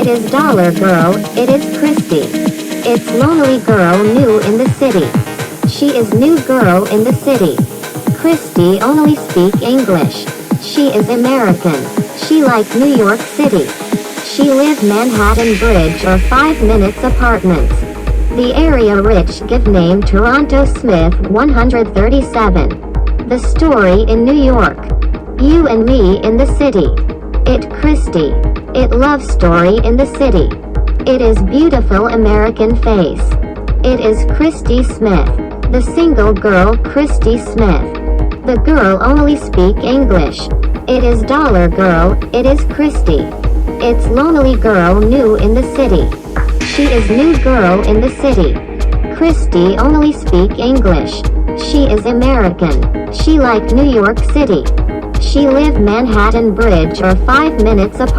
It is dollar girl, it is Chrystie. It's lonely girl new in the city. She is new girl in the city. Chrystie only speak English. She is American. She like New York City. She live Manhattan Bridge or 5 minutes apartments. The area rich give name Toronto Smith 137. The story in New York. You and me in the city. It Chrystie. It love story in the city. It is beautiful American face. It is Chrystie Smith. The single girl Chrystie Smith. The girl only speak English. It is dollar girl, it is Chrystie. It's lonely girl new in the city. She is new girl in the city. Chrystie only speak English. She is American. She like New York City. She live Manhattan Bridge or 5 minutes apart.